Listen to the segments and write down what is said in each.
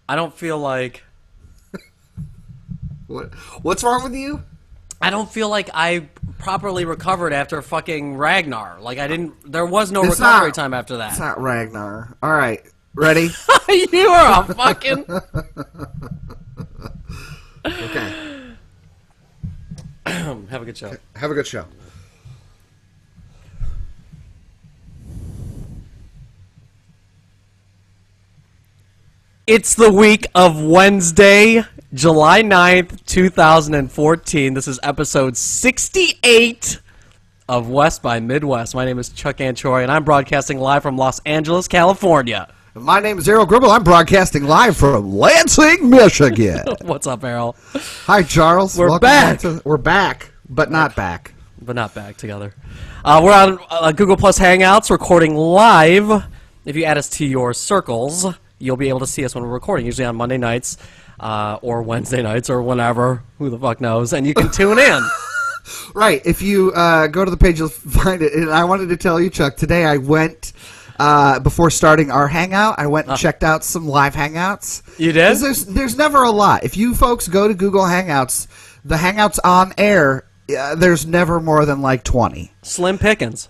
I don't feel like... What's wrong with you? I don't feel like I properly recovered after fucking Ragnar. Like, I didn't... There was no recovery time after that. It's not Ragnar. All right. Ready? You are a fucking... Okay. Have a good show. Have a good show. It's the week of Wednesday, July 9th, 2014. This is episode 68 of West by Midwest. My name is Chuck Anchory, and I'm broadcasting live from Los Angeles, California. My name is Errol Gribble. I'm broadcasting live from Lansing, Michigan. What's up, Errol? Hi, Charles. We're back. We're back, but not back. But not back together. We're on Google Plus Hangouts, recording live. If you add us to your circles, you'll be able to see us when we're recording, usually on Monday nights or Wednesday nights or whenever. Who the fuck knows? And you can tune in. Right. If you go to the page, you'll find it. And I wanted to tell you, Chuck, today I went, before starting our Hangout, I went and checked out some live Hangouts. You did? There's never a lot. If you folks go to Google Hangouts, the Hangouts on air, there's never more than like 20. Slim pickings.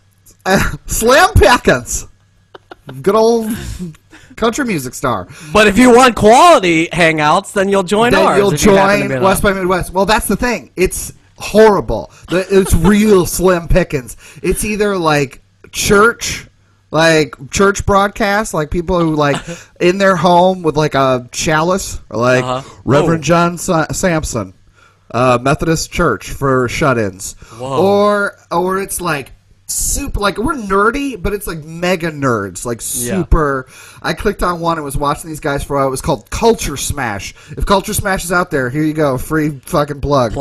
Slim pickings. Good old country music star. But if you want quality Hangouts, then you'll join ours. You'll join West by Midwest. Well, that's the thing. It's horrible. It's real slim pickings. It's either like church broadcasts, like people who like in their home with like a chalice, or like Reverend John Sampson, Methodist Church for shut-ins, or it's like super, like we're nerdy, but it's like mega nerds, like super. Yeah. I clicked on one and was watching these guys for a while. It was called Culture Smash. If Culture Smash is out there, here you go, free fucking plug.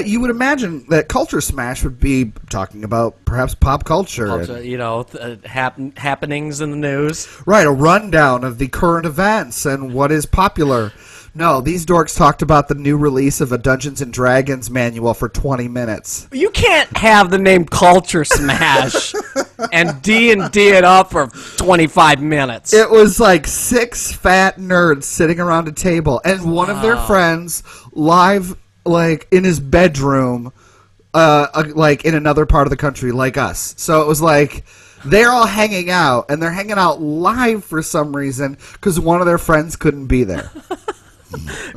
You would imagine that Culture Smash would be talking about perhaps pop culture, happenings in the news. Right, a rundown of the current events and what is popular. No, these dorks talked about the new release of a Dungeons & Dragons manual for 20 minutes. You can't have the name Culture Smash and D&D it up for 25 minutes. It was like 6 fat nerds sitting around a table, and one of their friends live, like, in his bedroom, like, in another part of the country, like us. So it was like... They're all hanging out, and they're hanging out live for some reason because one of their friends couldn't be there.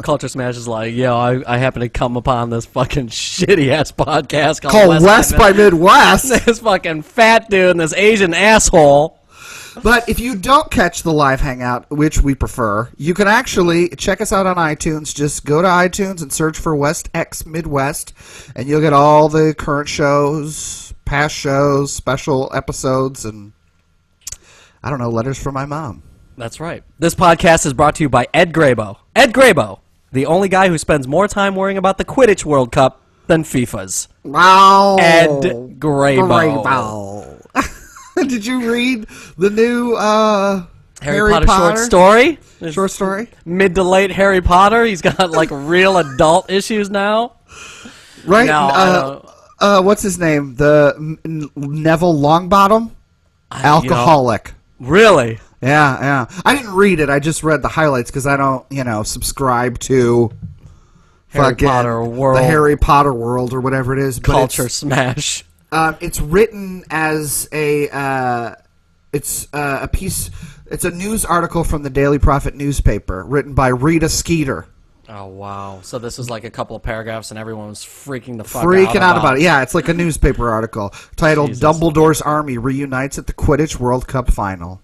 Culture Smash is like, I happen to come upon this fucking shitty-ass podcast called West by Midwest. This fucking fat dude and this Asian asshole. But if you don't catch the live hangout, which we prefer, you can actually check us out on iTunes. Just go to iTunes and search for West X Midwest, and you'll get all the current shows, past shows, special episodes, and, I don't know, letters from my mom. That's right. This podcast is brought to you by Ed Grabo. Ed Grabo, the only guy who spends more time worrying about the Quidditch World Cup than FIFA's. Wow. Ed Grabo. Did you read the new Harry Potter short story? Short story? Mid to late Harry Potter. He's got like real adult issues now. Right. No, what's his name? The Neville Longbottom? Alcoholic. Really? Yeah. I didn't read it. I just read the highlights because I don't, subscribe to Harry Potter world. The Harry Potter world or whatever it is. But Culture Smash. It's written as a piece. It's a news article from the Daily Prophet newspaper, written by Rita Skeeter. Oh wow! So this is like a couple of paragraphs, and everyone was freaking the fuck out about it. Yeah, it's like a newspaper article titled Jesus. "Dumbledore's Army Reunites at the Quidditch World Cup Final."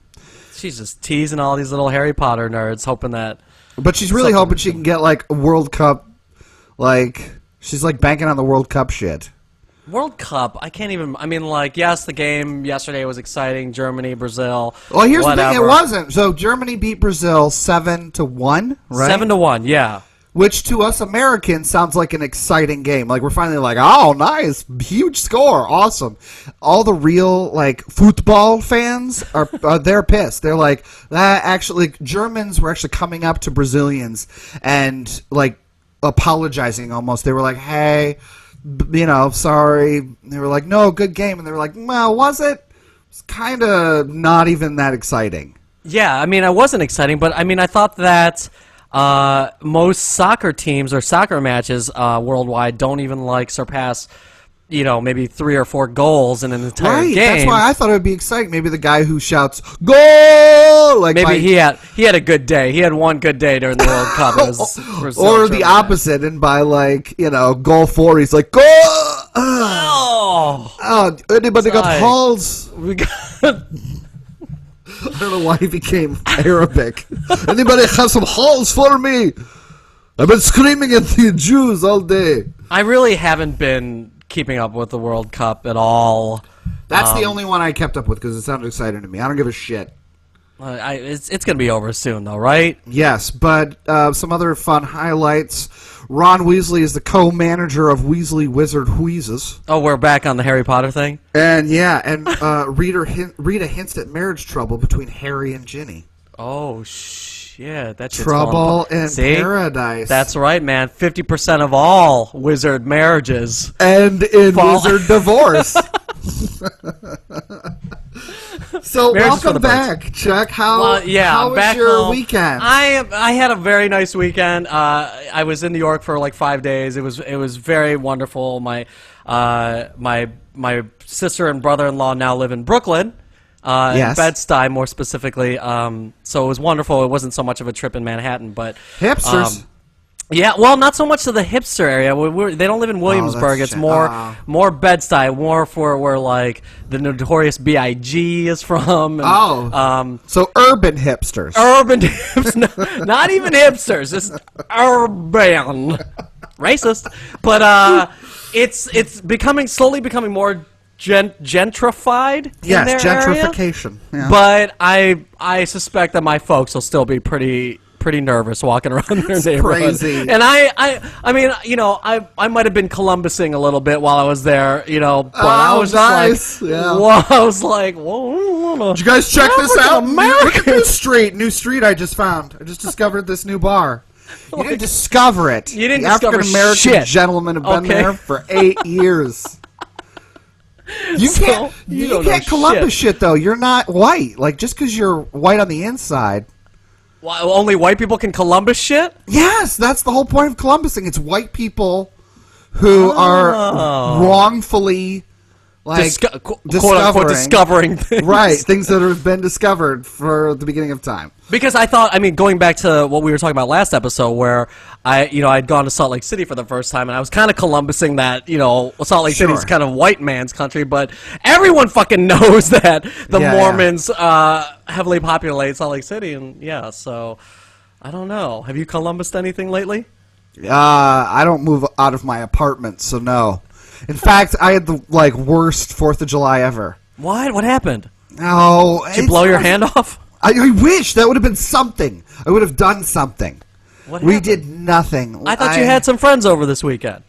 She's just teasing all these little Harry Potter nerds, hoping that. But she's really hoping she can get like a World Cup, like she's like banking on the World Cup shit. World Cup, I can't even. I mean, like, yes, the game yesterday was exciting. Germany, Brazil. Well, here's the thing: it wasn't. So Germany beat Brazil 7-1, right? 7-1, yeah. Which to us Americans sounds like an exciting game. Like we're finally like, oh, nice, huge score, awesome. All the real like football fans are they're pissed. They're like, that actually Germans were actually coming up to Brazilians and like apologizing almost. They were like, hey, sorry. They were like, no, good game, and they were like, well, was it? It's kind of not even that exciting. Yeah, I mean, it wasn't exciting, but I mean, I thought that most soccer teams or soccer matches worldwide don't even like surpass, maybe 3 or 4 goals in an entire game. That's why I thought it would be exciting. Maybe the guy who shouts "goal" like maybe he had a good day. He had one good day during the World Cup. It was or the opposite, and by goal 4, he's like goal. Oh, anybody got halls? We got. I don't know why he became Arabic. Anybody have some halls for me? I've been screaming at the Jews all day. I really haven't been keeping up with the World Cup at all. That's the only one I kept up with because it sounded exciting to me. I don't give a shit. It's going to be over soon, though, right? Yes, but some other fun highlights. Ron Weasley is the co-manager of Weasley Wizard Wheezes. Oh, we're back on the Harry Potter thing? And Rita hints at marriage trouble between Harry and Ginny. Oh, shit. That's trouble in paradise. That's right, man. 50% of all wizard marriages end in wizard divorce. So welcome back, Chuck. How was your weekend? I had a very nice weekend. I was in New York for like 5 days. It was very wonderful. My sister and brother-in-law now live in Brooklyn. Yes. In Bed-Stuy, more specifically. So it was wonderful. It wasn't so much of a trip in Manhattan, but hipsters. Yeah, well, not so much to the hipster area. They don't live in Williamsburg. It's more Bed-Stuy, more for where like the Notorious B.I.G. is from. And, so urban hipsters. Urban hipsters, not even hipsters, just urban. Racist, but it's slowly becoming more gentrified. Yes, in their gentrification. Area. Yeah. But I suspect that my folks will still be pretty nervous walking around their neighborhood. Crazy. And I mean, I might have been Columbusing a little bit while I was there, but I was nice. I was like, whoa. Did you guys check this out? Look at this new street I just found. I just discovered this new bar. You didn't discover it. You didn't the discover African-American shit. gentlemen have been there for 8 years. You can't Columbus shit, though. You're not white. Like, just because you're white on the inside. Well, only white people can Columbus shit? Yes, that's the whole point of Columbusing. It's white people who are wrongfully, discovering things. Right, things that have been discovered for the beginning of time. Because I thought, going back to what we were talking about last episode, where I'd gone to Salt Lake City for the first time, and I was kind of Columbusing that, Salt Lake City's kind of white man's country, but everyone fucking knows that the Mormons heavily populate Salt Lake City, and so I don't know. Have you Columbused anything lately? I don't move out of my apartment, so no. In fact, I had the worst 4th of July ever. What? What happened? Oh, did you blow your hand off? I wish that would have been something. I would have done something. What we happened? did nothing. I thought you had some friends over this weekend.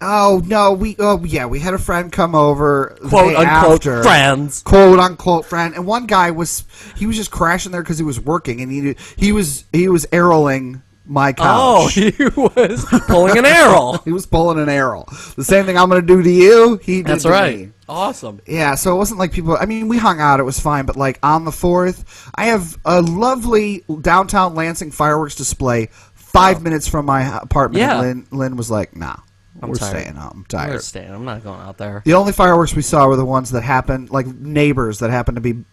Oh no, we had a friend come over, quote unquote friends, quote unquote friend, and one guy was just crashing there because he was working, and he was arrowing my couch. Oh, he was pulling an arrow. He was pulling an arrow. The same thing I'm going to do to you, he did That's to right. me. Awesome. Yeah, so it wasn't like people... I mean, we hung out. It was fine. But, on the 4th, I have a lovely downtown Lansing fireworks display 5 minutes from my apartment. Yeah. And Lynn was like, nah, we're tired. staying home. I'm tired. We're staying. I'm not going out there. The only fireworks we saw were the ones that happened, neighbors that happened to be,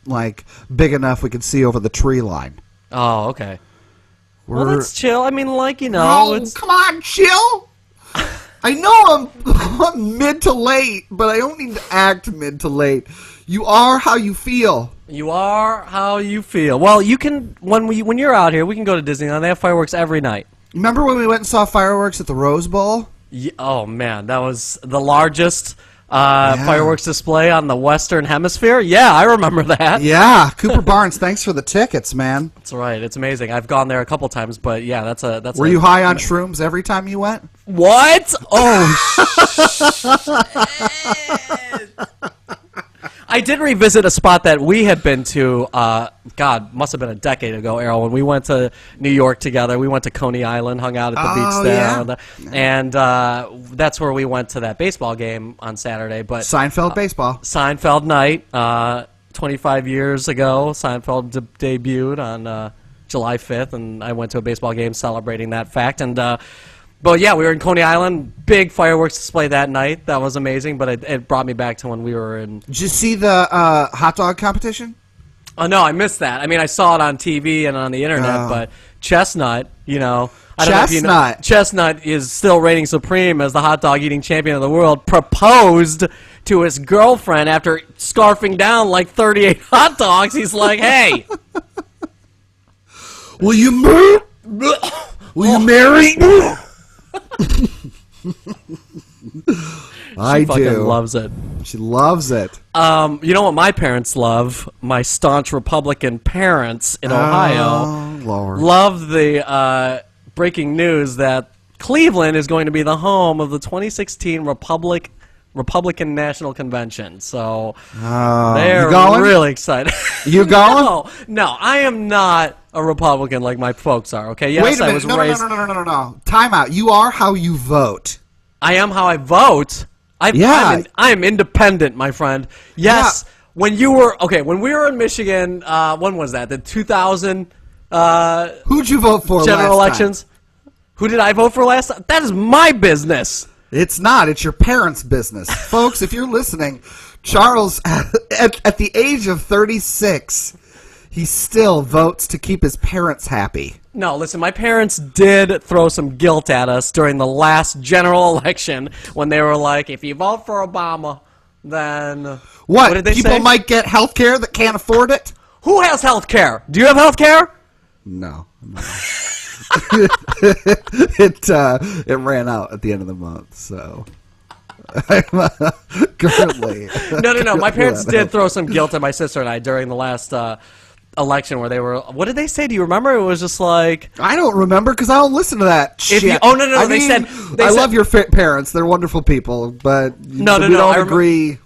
big enough we could see over the tree line. Oh, okay. Well, that's chill. I mean, it's... come on, chill! I know I'm mid to late, but I don't need to act mid to late. You are how you feel. You are how you feel. Well, you can when you're out here, we can go to Disneyland. They have fireworks every night. Remember when we went and saw fireworks at the Rose Bowl? Yeah, oh man, that was the largest fireworks display on the Western Hemisphere. Yeah, I remember that. Yeah, Cooper Barnes, thanks for the tickets, man. That's right. It's amazing. I've gone there a couple times, but yeah, that's. Were you high on shrooms every time you went? What? Oh, shit. I did revisit a spot that we had been to, God, must have been a decade ago, Errol, when we went to New York together. We went to Coney Island, hung out at the beach there. Yeah. And that's where we went to that baseball game on Saturday. But Seinfeld baseball. Seinfeld night. 25 years ago. Seinfeld debuted on July 5th, and I went to a baseball game celebrating that fact. And but yeah, we were in Coney Island. Big fireworks display that night. That was amazing. But it brought me back to when we were in. Did you see the hot dog competition? Oh no, I missed that. I mean, I saw it on TV and on the internet, but Chestnut, I don't know if you know, Chestnut is still reigning supreme as the hot dog eating champion of the world. Proposed to his girlfriend after scarfing down like 38 hot dogs. He's like, "Hey, will you move? Will you marry?" She fucking loves it. She loves it. You know what my parents love? My staunch Republican parents in Ohio Lord. love the breaking news that Cleveland is going to be the home of the 2016 Republican National Convention. So they're really excited. You going? No, I am not a Republican like my folks are. Okay, yes, wait a minute. I was raised. No. Time out. You are how you vote. I am how I vote. I am independent, my friend. Yes, when we were in Michigan, when was that? The 2000 who'd you vote for general last elections? time? Who did I vote for last time? That is my business. It's not. It's your parents' business. Folks, if you're listening, Charles, at the age of 36, he still votes to keep his parents happy. No, listen, my parents did throw some guilt at us during the last general election when they were like, if you vote for Obama, then... What did they say? People might get health care that can't afford it? Who has health care? Do you have health care? No. It ran out at the end of the month, so... currently... No. My parents did throw some guilt at my sister and I during the last... election where they were, what did they say? Do you remember? It was just like, I don't remember because I don't listen to that shit. No. They said I love your parents. They're wonderful people, but we don't agree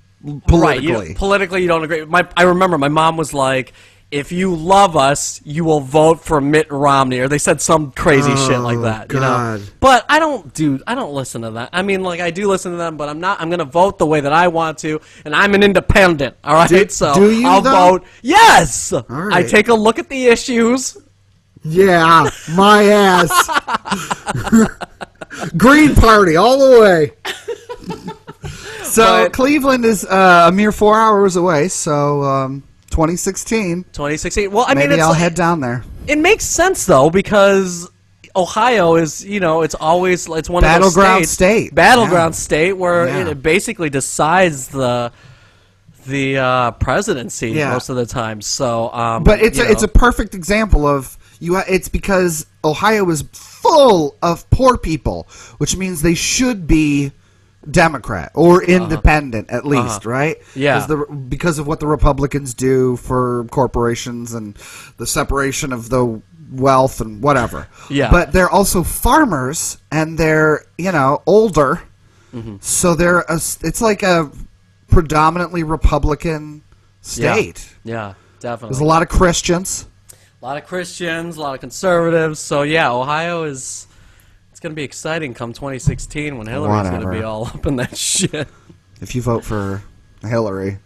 politically. Right, politically, you don't agree. I remember my mom was like, if you love us, you will vote for Mitt Romney, or they said some crazy shit like that. God. But I don't listen to that. I mean, like, I do listen to them, but I'm going to vote the way that I want to, and I'm an independent. All right, I'll vote. Yes, right. I take a look at the issues. Yeah, my ass. Green Party all the way. So Cleveland is a mere 4 hours away. So. 2016. Well, I mean, maybe I'll head down there. It makes sense though because Ohio is, it's one of battleground state, state where it basically decides the presidency most of the time. So, but it's a perfect example of it's because Ohio is full of poor people, which means they should be Democrat or independent at least, right? Yeah. Because of what the Republicans do for corporations and the separation of the wealth and whatever. Yeah. But they're also farmers and they're, older. Mm-hmm. So it's like a predominantly Republican state. Yeah, definitely. There's a lot of Christians. A lot of conservatives. So yeah, Ohio is... It's going to be exciting come 2016 when Hillary's going to be all up in that shit. If you vote for Hillary.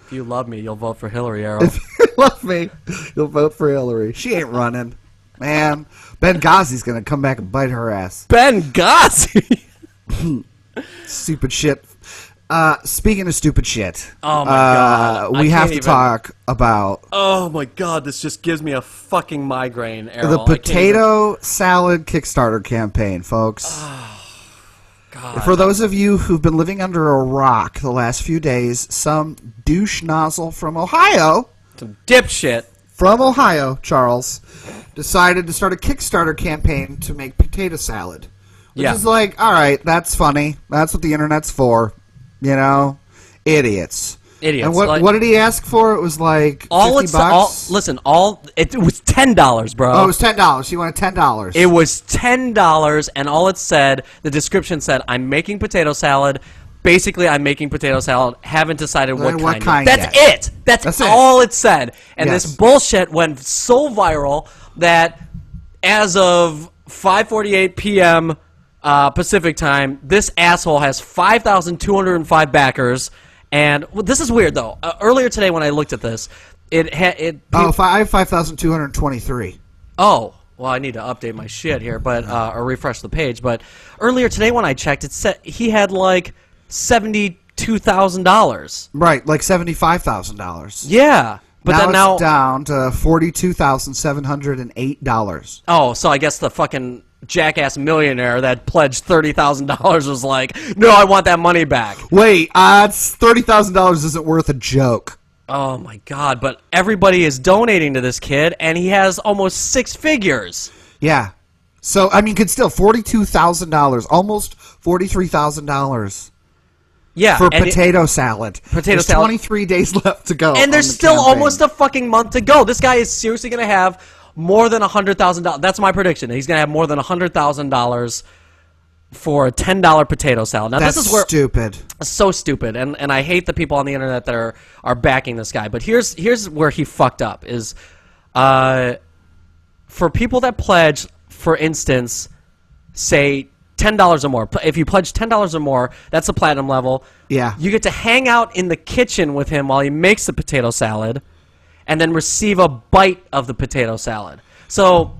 If you love me, you'll vote for Hillary, Arrow. If you love me, you'll vote for Hillary. She ain't running. Man, Benghazi's going to come back and bite her ass. Benghazi? Stupid shit. Speaking of stupid shit, oh my God, we have to talk about. Oh my God, this just gives me a fucking migraine. Errol. The potato salad Kickstarter campaign, folks. Oh, God. For those of you who've been living under a rock the last few days, some douche nozzle from Ohio, some dipshit from Ohio, Charles, decided to start a Kickstarter campaign to make potato salad. Which is like, all right, that's funny. That's what the internet's for. Idiots. Idiots. And what did he ask for? It was like $50. It was $10, bro. Oh, it was $10. He wanted $10. It was $10, and all it said, the description said, I'm making potato salad. Basically, I'm making potato salad. Haven't decided what kind yet. That's it. That's all it said. And this bullshit went so viral that as of 5:48 p.m. Pacific time, this asshole has 5,205 backers, And well, this is weird though. Earlier today when I looked at this, I have 5,223. Oh, well, I need to update my shit here, but or refresh the page. But earlier today when I checked, it said he had like $72,000. Right, like $75,000. Yeah, but now then now it's down to $42,708. Oh, so I guess the fucking jackass millionaire that pledged $30,000 was like, no, I want that money back. Wait, $30,000 isn't worth a joke. Oh my god, but everybody is donating to this kid, and he has almost six figures. Yeah. So, I mean, could still $42,000, almost $43,000. Yeah, for potato salad. Potato salad. 23 days left to go. And there's still almost a fucking month to go. This guy is seriously going to have more than $100,000. That's my prediction. He's going to have more than $100,000 for a $10 potato salad. Now, That's this is where stupid. So stupid, and I hate the people on the internet that are backing this guy. But here's where he fucked up is, for people that pledge, for instance, say $10 or more. If you pledge $10 or more, that's a platinum level. Yeah. You get to hang out in the kitchen with him while he makes the potato salad, and then receive a bite of the potato salad. So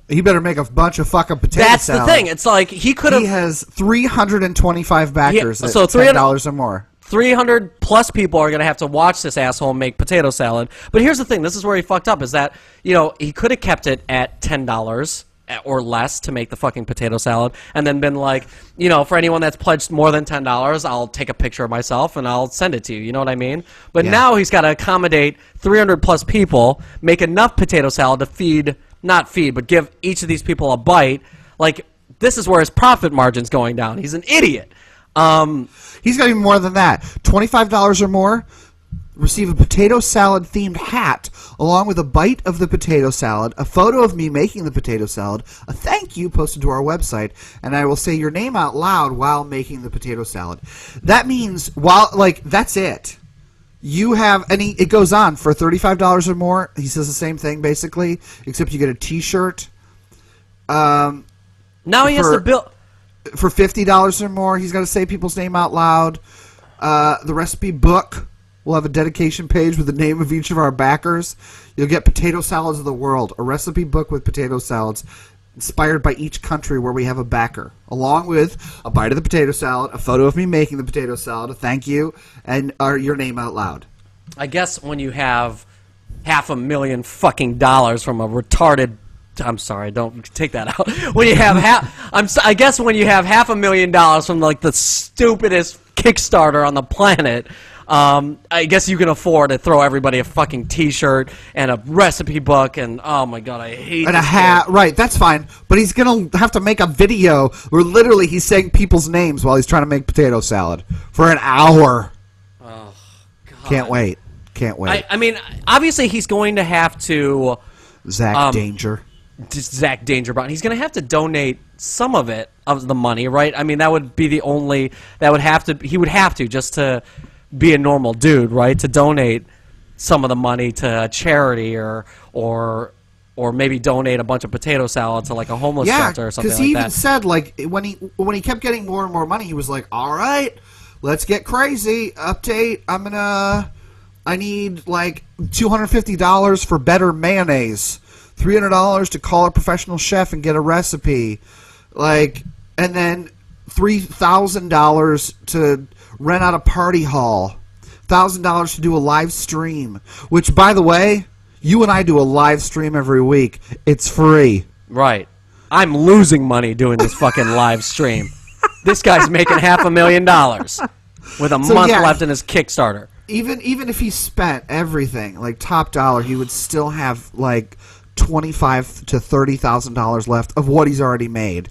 he better make a bunch of fucking potato salad. That's the thing. It's like he could have. He has 325 backers at so $10 or more. 300 plus people are going to have to watch this asshole make potato salad. But here's the thing. This is where he fucked up, is that, you know, he could have kept it at $10 or less to make the fucking potato salad, and then been like, you know, for anyone that's pledged more than $10, I'll take a picture of myself and I'll send it to you. You know what I mean? But now he's got to accommodate 300 plus people, make enough potato salad to not feed, but give each of these people a bite. Like, this is where his profit margin's going down. He's an idiot. He's got even more than that. $25 or more, receive a potato salad themed hat along with a bite of the potato salad, a photo of me making the potato salad, a thank you posted to our website, and I will say your name out loud while making the potato salad. That means that's it. You have it goes on for $35 or more. He says the same thing basically, except you get a t-shirt. Now he has to build for $50 or more. He's got to say people's name out loud. The recipe book will have a dedication page with the name of each of our backers. You'll get Potato Salads of the World, a recipe book with potato salads inspired by each country where we have a backer, along with a bite of the potato salad, a photo of me making the potato salad, a thank you, and your name out loud. I guess when you have $500,000 fucking dollars from a retarded... I'm sorry, don't take that out. When you have I guess when you have $500,000 from like the stupidest Kickstarter on the planet, I guess you can afford to throw everybody a fucking T-shirt and a recipe book, and oh my god, I hate. And a hat, right? That's fine, but he's gonna have to make a video where literally he's saying people's names while he's trying to make potato salad for an hour. Oh god! Can't wait. I mean, obviously he's going to have to. Zach Danger. Zach Danger Brown. He's going to have to donate some of the money, right? I mean, that would be the only he would have to just to be a normal dude, right? To donate some of the money to a charity or maybe donate a bunch of potato salad to like a homeless shelter or something like that. Yeah, because he even said like when he kept getting more and more money, he was like, "All right, let's get crazy. Update. I need like $250 for better mayonnaise. $300 to call a professional chef and get a recipe, and then $3,000 to rent out a party hall, $1,000 to do a live stream. Which, by the way, you and I do a live stream every week. It's free. Right. I'm losing money doing this fucking live stream. This guy's making $500,000 with a month left in his Kickstarter. Even if he spent everything like top dollar, he would still have like $25,000 to $30,000 left of what he's already made.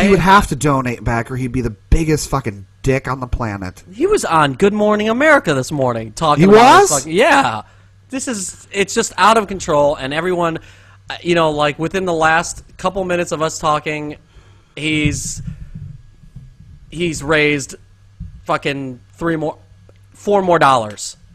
He would have to donate back, or he'd be the biggest fucking dick on the planet. He was on Good Morning America this morning talking. He about was? Yeah. It's just out of control, and everyone, you know, like within the last couple minutes of us talking, he's raised fucking $4 more.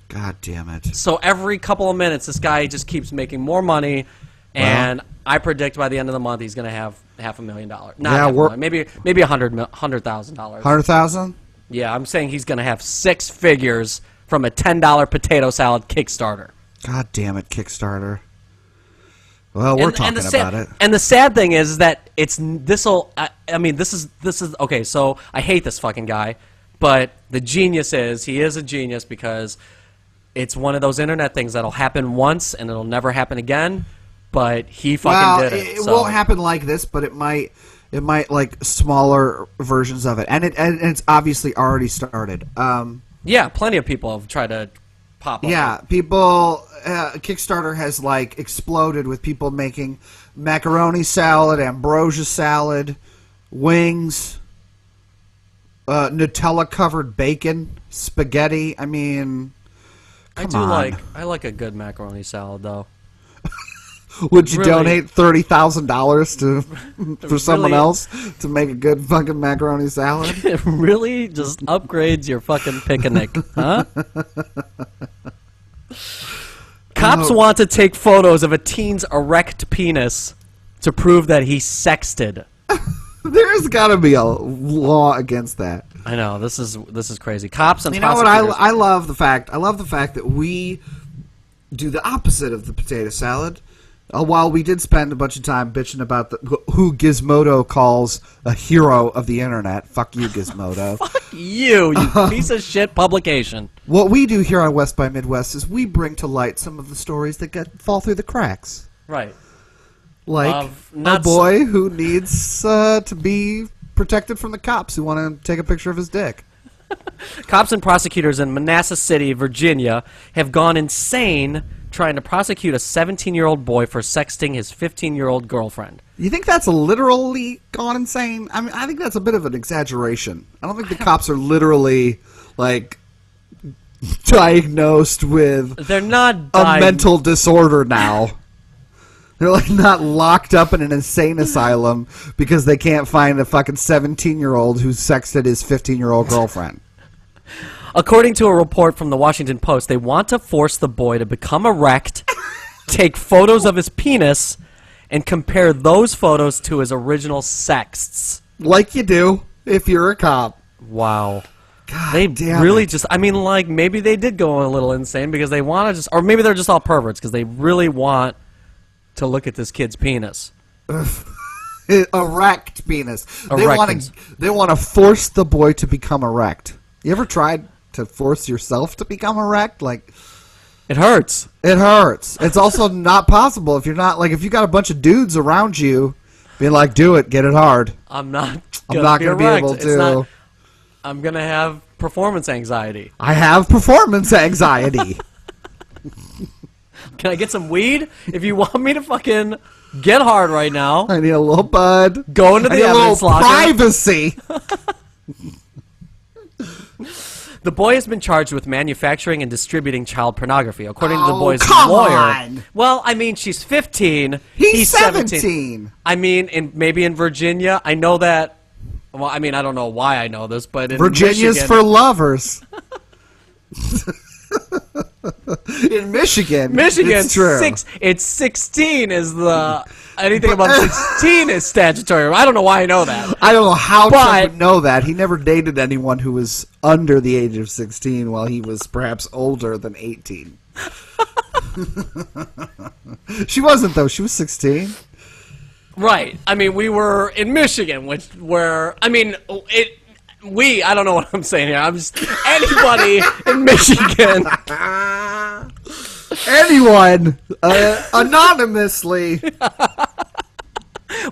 God damn it. So every couple of minutes, this guy just keeps making more money, and I predict by the end of the month he's going to have $500,000. Not maybe $100,000. $100,000? Yeah, I'm saying he's going to have 6 figures from a $10 potato salad Kickstarter. God damn it, Kickstarter. Well, we're talking about it. And the sad thing is that this is okay, so I hate this fucking guy, but the genius is, he is a genius because it's one of those internet things that'll happen once and it'll never happen again, but he fucking did it. It won't happen like this, but it might like smaller versions of it. And it's obviously already started. Yeah, plenty of people have tried to pop up. Yeah, people. Kickstarter has like exploded with people making macaroni salad, ambrosia salad, wings, Nutella covered bacon, spaghetti. I mean, I like a good macaroni salad though. Would you donate $30,000 for someone else to make a good fucking macaroni salad? It really just upgrades your fucking picnic, huh? Cops want to take photos of a teen's erect penis to prove that he sexted. There's got to be a law against that. I know, this is crazy. Cops and prosecutors. You know what? I love the fact that we do the opposite of the potato salad. While we did spend a bunch of time bitching about who Gizmodo calls a hero of the internet. Fuck you, Gizmodo. Fuck you piece of shit publication. What we do here on West by Midwest is we bring to light some of the stories that fall through the cracks. Right. Like a boy who needs to be protected from the cops who want to take a picture of his dick. Cops and prosecutors in Manassas City, Virginia, have gone insane trying to prosecute a 17-year-old boy for sexting his 15-year-old girlfriend. You think that's literally gone insane? I mean, I think that's a bit of an exaggeration. I don't think the cops are literally, like, diagnosed with They're not a mental disorder now. They're, like, not locked up in an insane asylum because they can't find a fucking 17-year-old who sexted his 15-year-old girlfriend. According to a report from the Washington Post, they want to force the boy to become erect, take photos of his penis, and compare those photos to his original sexts. Like you do if you're a cop. Wow. God they damn really it. just, I mean, like, maybe they did go a little insane because they want to just, or maybe they're just all perverts because they really want to look at this kid's penis. Erect penis. Erect. They want to force the boy to become erect. You ever tried to force yourself to become erect? Like, it hurts. It hurts. It's also not possible if you're not, like, if you got a bunch of dudes around you being like, do it, get it hard. I'm not going to be able to. I'm going to have performance anxiety. I have performance anxiety. Can I get some weed? If you want me to fucking get hard right now. I need a little bud. Go into the evidence locker. Privacy. The boy has been charged with manufacturing and distributing child pornography, according to the boy's come lawyer. On. Well, I mean, she's 15. He's 17. I mean, maybe in Virginia, I know that. Well, I mean, I don't know why I know this, but in Virginia's Michigan, for lovers. In Michigan, it's true. It's 16 is the anything above 16 is statutory. I don't know why I know that. I don't know how Trump would know that. He never dated anyone who was under the age of 16 while he was perhaps older than 18. She wasn't, though. She was 16. Right. I mean, we were in Michigan, I don't know what I'm saying here. I'm just anybody in Michigan. Anyone, anonymously.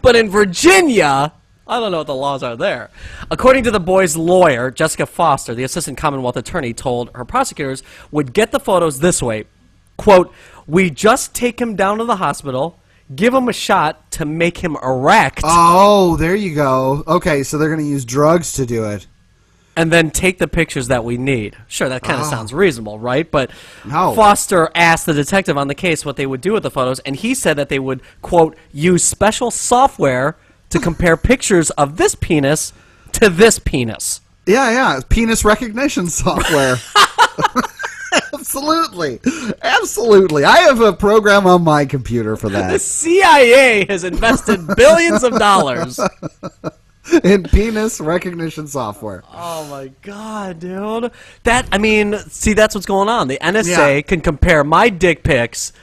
But in Virginia, I don't know what the laws are there. According to the boy's lawyer, Jessica Foster, the assistant Commonwealth attorney, told her prosecutors would get the photos this way. Quote, we just take him down to the hospital, give him a shot to make him erect. Oh, there you go. Okay, so they're going to use drugs to do it. And then take the pictures that we need. Sure, that kind of sounds reasonable, right? But no. Foster asked the detective on the case what they would do with the photos, and he said that they would, quote, use special software to compare pictures of this penis to this penis. Yeah, penis recognition software. Absolutely. I have a program on my computer for that. The CIA has invested billions of dollars in penis recognition software. Oh my god, dude. See, that's what's going on. The NSA can compare my dick pics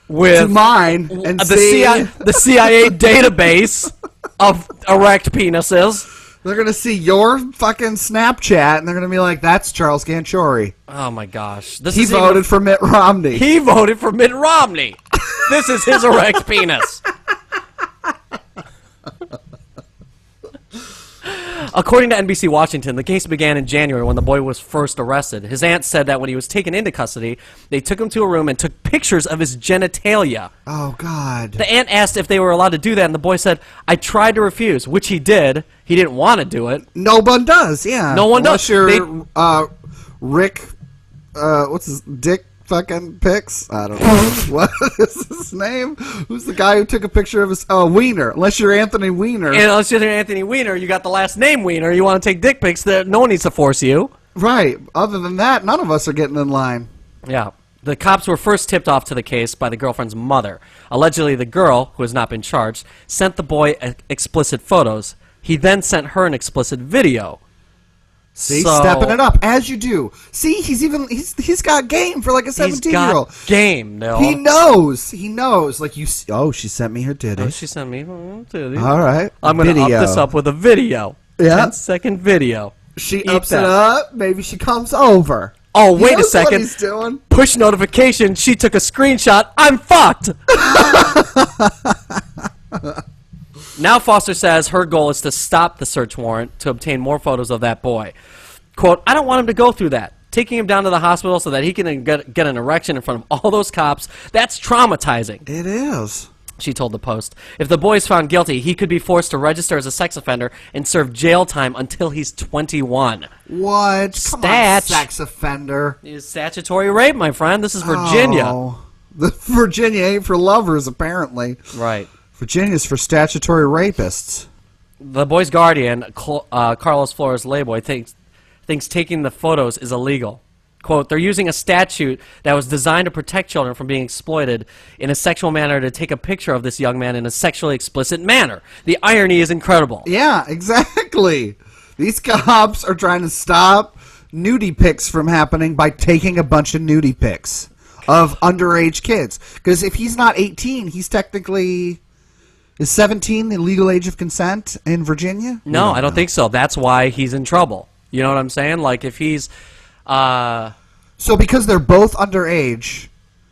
with to mine and the CIA database of erect penises. They're going to see your fucking Snapchat, and they're going to be like, that's Charles Ganchori. Oh, my gosh. He voted for Mitt Romney. He voted for Mitt Romney. This is his erect penis. According to NBC Washington, the case began in January when the boy was first arrested. His aunt said that when he was taken into custody, they took him to a room and took pictures of his genitalia. Oh, God. The aunt asked if they were allowed to do that, and the boy said, I tried to refuse, which he did. He didn't want to do it. No one does, yeah. No one Unless does. You're, Rick, what's his, Dick fucking pics? I don't know. What is his name? Who's the guy who took a picture of his, Wiener. Unless you're Anthony Weiner. And unless you're Anthony Weiner, you got the last name Weiner, you want to take dick pics, no one needs to force you. Right. Other than that, none of us are getting in line. Yeah. The cops were first tipped off to the case by the girlfriend's mother. Allegedly, the girl, who has not been charged, sent the boy explicit photos. He then sent her an explicit video. See, stepping it up as you do. See, he's got game for like a 17-year-old. He's got game, no. He knows. Like she sent me her titties. Oh, she sent me her titties. All right, I'm gonna up this up with a video. Yeah, 10-second video. She ups it up. Maybe she comes over. Oh, wait a second. What he's doing. Push notification. She took a screenshot. I'm fucked. Now Foster says her goal is to stop the search warrant to obtain more photos of that boy. Quote, I don't want him to go through that. Taking him down to the hospital so that he can get an erection in front of all those cops, that's traumatizing. It is. She told the Post. If the boy is found guilty, he could be forced to register as a sex offender and serve jail time until he's 21. What? Come on, sex offender. It's statutory rape, my friend. This is Virginia. Oh. Virginia ain't for lovers, apparently. Right. Virginia's for statutory rapists. The boy's guardian, Carlos Flores Layboy, thinks taking the photos is illegal. Quote, they're using a statute that was designed to protect children from being exploited in a sexual manner to take a picture of this young man in a sexually explicit manner. The irony is incredible. Yeah, exactly. These cops are trying to stop nudie pics from happening by taking a bunch of nudie pics of underage kids. Because if he's not 18, he's technically... Is 17 the legal age of consent in Virginia? No, I don't think so. That's why he's in trouble. You know what I'm saying? Like, if he's... So because they're both underage...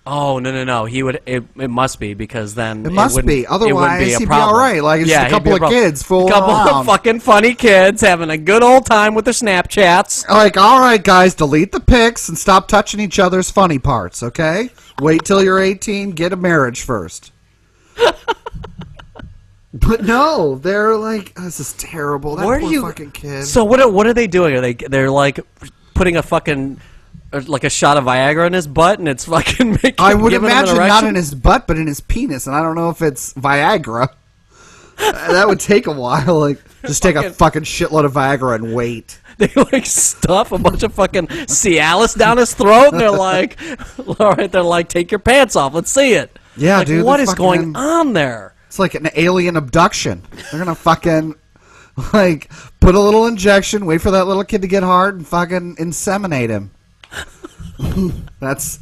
Oh, no. He would... It must be, because then... It must be. Otherwise, be a he'd problem. be all right. Like, it's just a couple of kids fooling around. A couple of fucking funny kids having a good old time with their Snapchats. Like, all right, guys, delete the pics and stop touching each other's funny parts, okay? Wait till you're 18. Get a marriage first. But no, they're like, oh, this is terrible. That poor fucking kid. So what are they doing? They're like putting a fucking like a shot of Viagra in his butt, and it's fucking making. I would imagine not in his butt, but in his penis, and I don't know if it's Viagra. That would take a while. Like, just take a fucking shitload of Viagra and wait. They like stuff a bunch of fucking Cialis down his throat, and they're like, all right, they're like, take your pants off, let's see it. Yeah, like, dude. What is going on there? It's like an alien abduction. They're gonna fucking like put a little injection, wait for that little kid to get hard, and fucking inseminate him. That's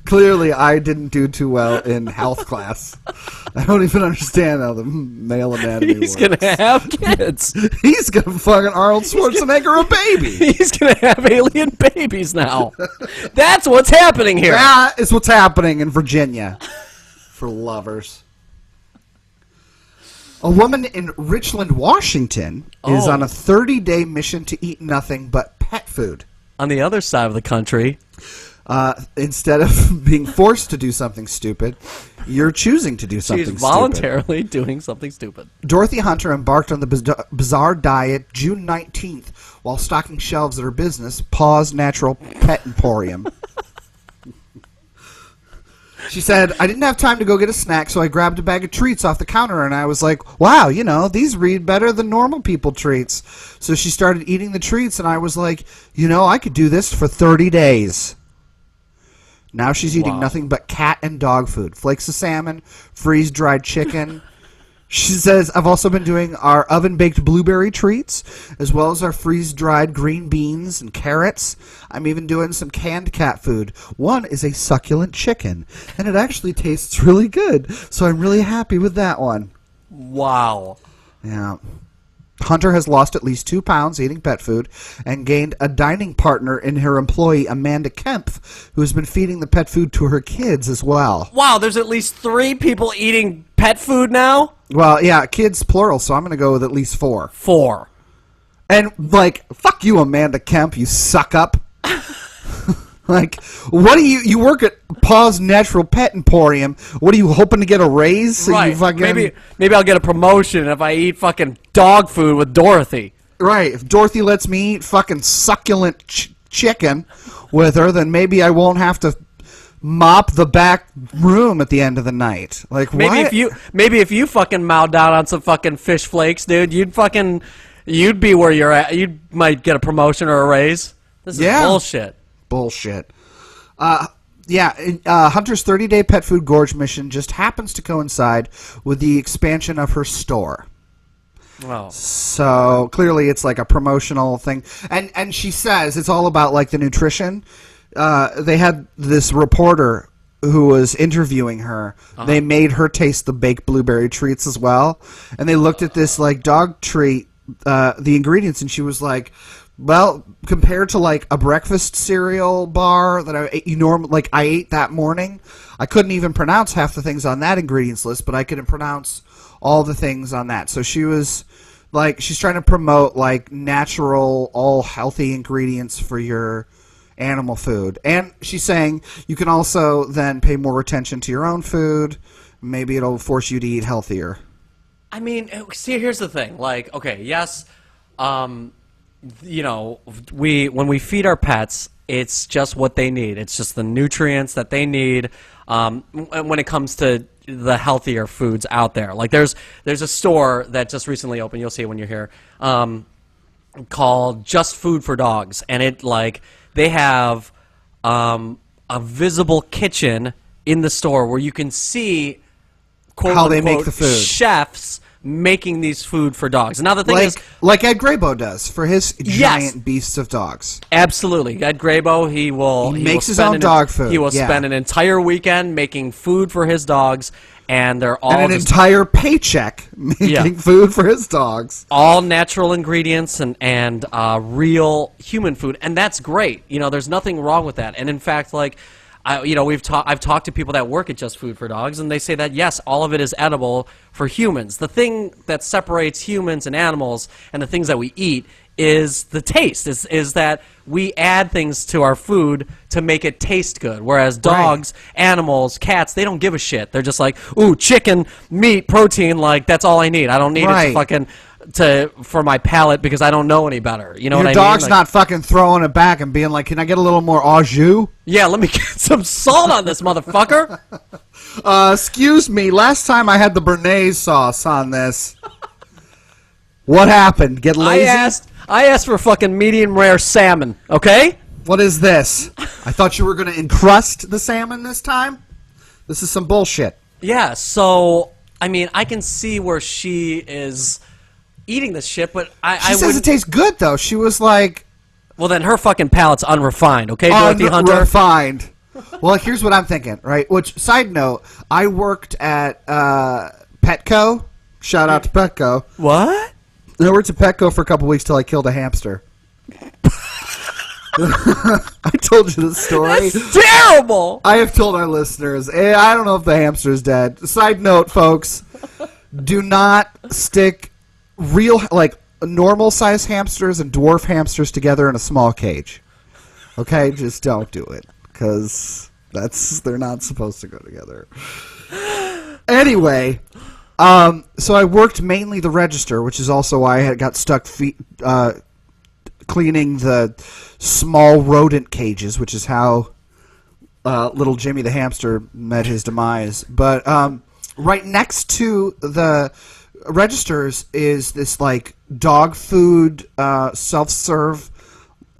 clearly I didn't do too well in health class. I don't even understand how the male anatomy works. He's gonna have kids. He's gonna fucking Arnold Schwarzenegger a baby. He's gonna have alien babies now. That's what's happening here. That is what's happening in Virginia for lovers. A woman in Richland, Washington is on a 30-day mission to eat nothing but pet food. On the other side of the country. Instead of being forced to do something stupid, you're choosing to do something stupid. She's voluntarily doing something stupid. Dorothy Hunter embarked on the bizarre diet June 19th while stocking shelves at her business, Paws Natural Pet Emporium. She said, I didn't have time to go get a snack, so I grabbed a bag of treats off the counter, and I was like, wow, you know, these read better than normal people treats. So she started eating the treats, and I was like, you know, I could do this for 30 days. Now she's eating nothing but cat and dog food. Flakes of salmon, freeze-dried chicken, She says, I've also been doing our oven-baked blueberry treats, as well as our freeze-dried green beans and carrots. I'm even doing some canned cat food. One is a succulent chicken, and it actually tastes really good, so I'm really happy with that one. Wow. Yeah. Hunter has lost at least 2 pounds eating pet food and gained a dining partner in her employee, Amanda Kempf, who has been feeding the pet food to her kids as well. Wow, there's at least 3 people eating pet food now? Well, yeah, kids plural, so I'm going to go with at least 4. 4. And, like, fuck you, Amanda Kemp, you suck up. Like, what do you work at Paws Natural Pet Emporium. What are you hoping to get a raise? So right. You fucking... Maybe I'll get a promotion if I eat fucking dog food with Dorothy. Right. If Dorothy lets me eat fucking succulent chicken with her, then maybe I won't have to mop the back room at the end of the night. Like, maybe what? Maybe if you fucking mowed down on some fucking fish flakes, dude, you'd be where you're at. You might get a promotion or a raise. This is bullshit. Bullshit. Hunter's 30-day pet food gorge mission just happens to coincide with the expansion of her store. Oh. So clearly it's like a promotional thing. And she says it's all about like the nutrition. They had this reporter who was interviewing her. Uh-huh. They made her taste the baked blueberry treats as well. And they looked at this like dog treat, the ingredients, and she was like, well, compared to like a breakfast cereal bar that I ate that morning, I couldn't even pronounce half the things on that ingredients list, but I could pronounce all the things on that. So she was like, she's trying to promote like natural, all healthy ingredients for your animal food. And she's saying you can also then pay more attention to your own food. Maybe it'll force you to eat healthier. I mean, see, here's the thing. Like, okay, yes, you know, when we feed our pets, it's just what they need. It's just the nutrients that they need when it comes to the healthier foods out there. Like there's a store that just recently opened, you'll see it when you're here, called Just Food for Dogs. And it like they have a visible kitchen in the store where you can see quote how they unquote, make the food. Chefs making these food for dogs. And now the thing is, like Ed Grabo does for his giant beasts of dogs. Absolutely, Ed Grabo, he makes his own dog food. He will spend an entire weekend making food for his dogs, and they're all an entire paycheck making food for his dogs. All natural ingredients and real human food, and that's great. You know, there's nothing wrong with that. And in fact, like, I've talked to people that work at Just Food for Dogs, and they say that yes, all of it is edible for humans. The thing that separates humans and animals, and the things that we eat, is the taste. Is that we add things to our food to make it taste good. Whereas dogs, animals, cats, they don't give a shit. They're just like, ooh, chicken, meat, protein. Like that's all I need. I don't need it to fucking. For my palate because I don't know any better. You know what I mean? Your dog's not fucking throwing it back and being like, can I get a little more au jus? Yeah, let me get some salt on this motherfucker. Excuse me, last time I had the béarnaise sauce on this. What happened? Get lazy? I asked for fucking medium rare salmon, okay? What is this? I thought you were going to encrust the salmon this time? This is some bullshit. Yeah, so, I mean, I can see where she is eating this shit, but she says it tastes good, though. She was like... Well, then her fucking palate's unrefined, okay, Dorothy Hunter? Unrefined. Well, here's what I'm thinking, right? Which, side note, I worked at Petco. Shout out to Petco. What? I worked at Petco for a couple weeks till I killed a hamster. I told you the story. That's terrible! I have told our listeners. I don't know if the hamster's dead. Side note, folks. Do not stick... real, like, normal-sized hamsters and dwarf hamsters together in a small cage. Okay? Just don't do it. Because they're not supposed to go together. Anyway, so I worked mainly the register, which is also why I got stuck cleaning the small rodent cages, which is how little Jimmy the hamster met his demise. But right next to the... registers is this like dog food self-serve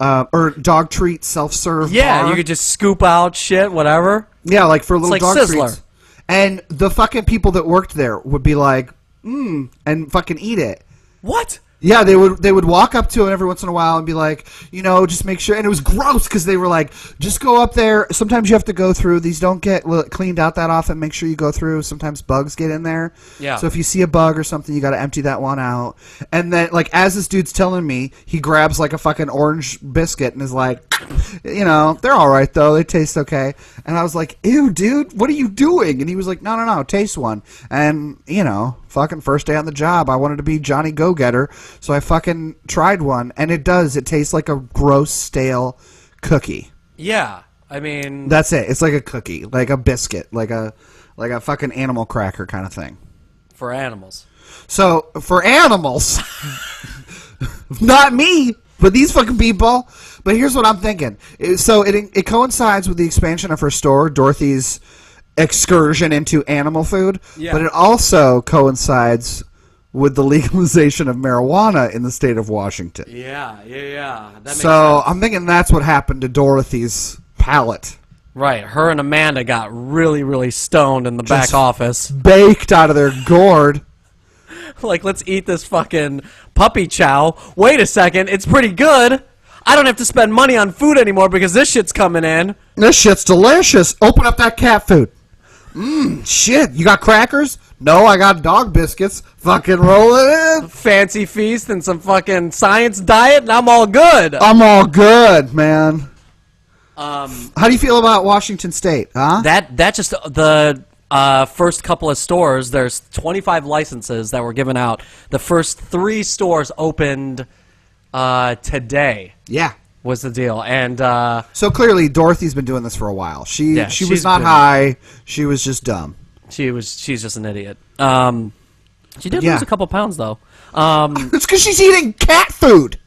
or dog treat self-serve bar. You could just scoop out shit, whatever. Yeah, like for little like dog Sizzler. treats. And the fucking people that worked there would be like, and fucking eat it. What? Yeah, they would walk up to it every once in a while and be like, just make sure. And it was gross because they were like, just go up there. Sometimes you have to go through. These don't get cleaned out that often. Make sure you go through. Sometimes bugs get in there. Yeah. So if you see a bug or something, you got to empty that one out. And then, like, as this dude's telling me, he grabs like a fucking orange biscuit and is like, they're all right though. They taste okay. And I was like, ew, dude, what are you doing? And he was like, no, taste one. And fucking first day on the job, I wanted to be Johnny Go-Getter, so I fucking tried one, and it does. It tastes like a gross, stale cookie. Yeah, I mean... That's it. It's like a cookie, like a biscuit, like a fucking animal cracker kind of thing. For animals. So, for animals, not me, but these fucking people. But here's what I'm thinking. So, it coincides with the expansion of her store, Dorothy's excursion into animal food, but it also coincides with the legalization of marijuana in the state of Washington. Yeah. That makes so sense. I'm thinking that's what happened to Dorothy's palate. Right. Her and Amanda got really, really stoned in the back office. Baked out of their gourd. Like, let's eat this fucking puppy chow. Wait a second. It's pretty good. I don't have to spend money on food anymore because this shit's coming in. This shit's delicious. Open up that cat food. Shit. You got crackers? No, I got dog biscuits. Fucking roll it in. Fancy feast and some fucking science diet, and I'm all good. I'm all good, man. How do you feel about Washington State, huh? That just the first couple of stores. There's 25 licenses that were given out. The first 3 stores opened today. Yeah. Was the deal. And so clearly Dorothy's been doing this for a while. She was not high. She was just dumb. She's just an idiot. She did lose a couple pounds though. It's because she's eating cat food.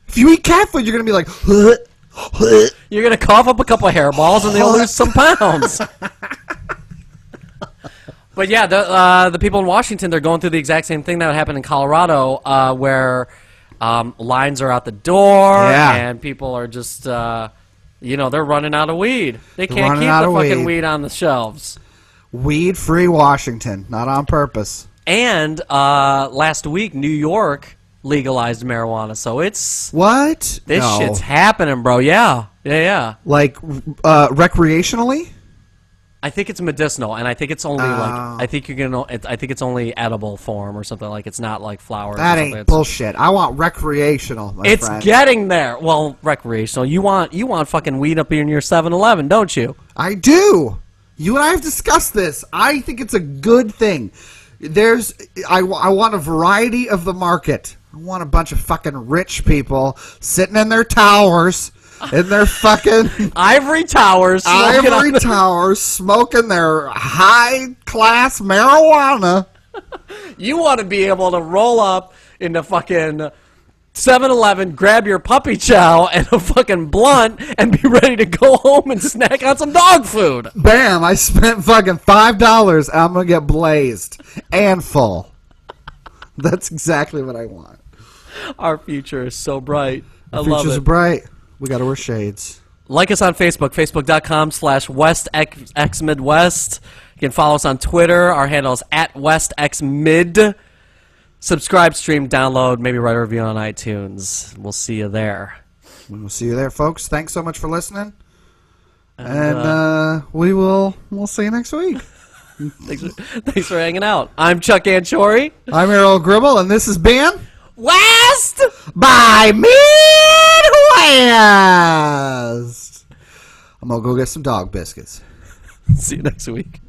If you eat cat food, you're gonna be like, you're gonna cough up a couple of hairballs and you'll lose some pounds. But yeah, the people in Washington, they're going through the exact same thing that happened in Colorado, where lines are out the door, and people are just, they're running out of weed. They can't keep the fucking weed on the shelves. Weed-free Washington, not on purpose. And last week, New York legalized marijuana, so it's... What? This shit's happening, bro. Yeah. Like, recreationally? I think it's medicinal, and I think it's only I think it's only edible form or something. Like, it's not like flowers. That ain't bullshit. I want recreational. It's getting there. Well, recreational. You want fucking weed up in your 7-Eleven, don't you? I do. You and I have discussed this. I think it's a good thing. I want a variety of the market. I want a bunch of fucking rich people sitting in their towers. In their fucking ivory towers, smoking their high-class marijuana. You want to be able to roll up into fucking 7-Eleven, grab your puppy chow and a fucking blunt, and be ready to go home and snack on some dog food. Bam! I spent fucking $5. And I'm gonna get blazed and full. That's exactly what I want. Our future is so bright. I love it. Our future's bright. We gotta wear shades. Like us on Facebook, facebook.com/WestXMidwest. You can follow us on Twitter. Our handle is @WestXMid. Subscribe, stream, download, maybe write a review on iTunes. We'll see you there. We'll see you there, folks. Thanks so much for listening. And we'll see you next week. Thanks for hanging out. I'm Chuck Anchori. I'm Errol Gribble, and this has been West by Midwest. I'm gonna go get some dog biscuits. See you next week.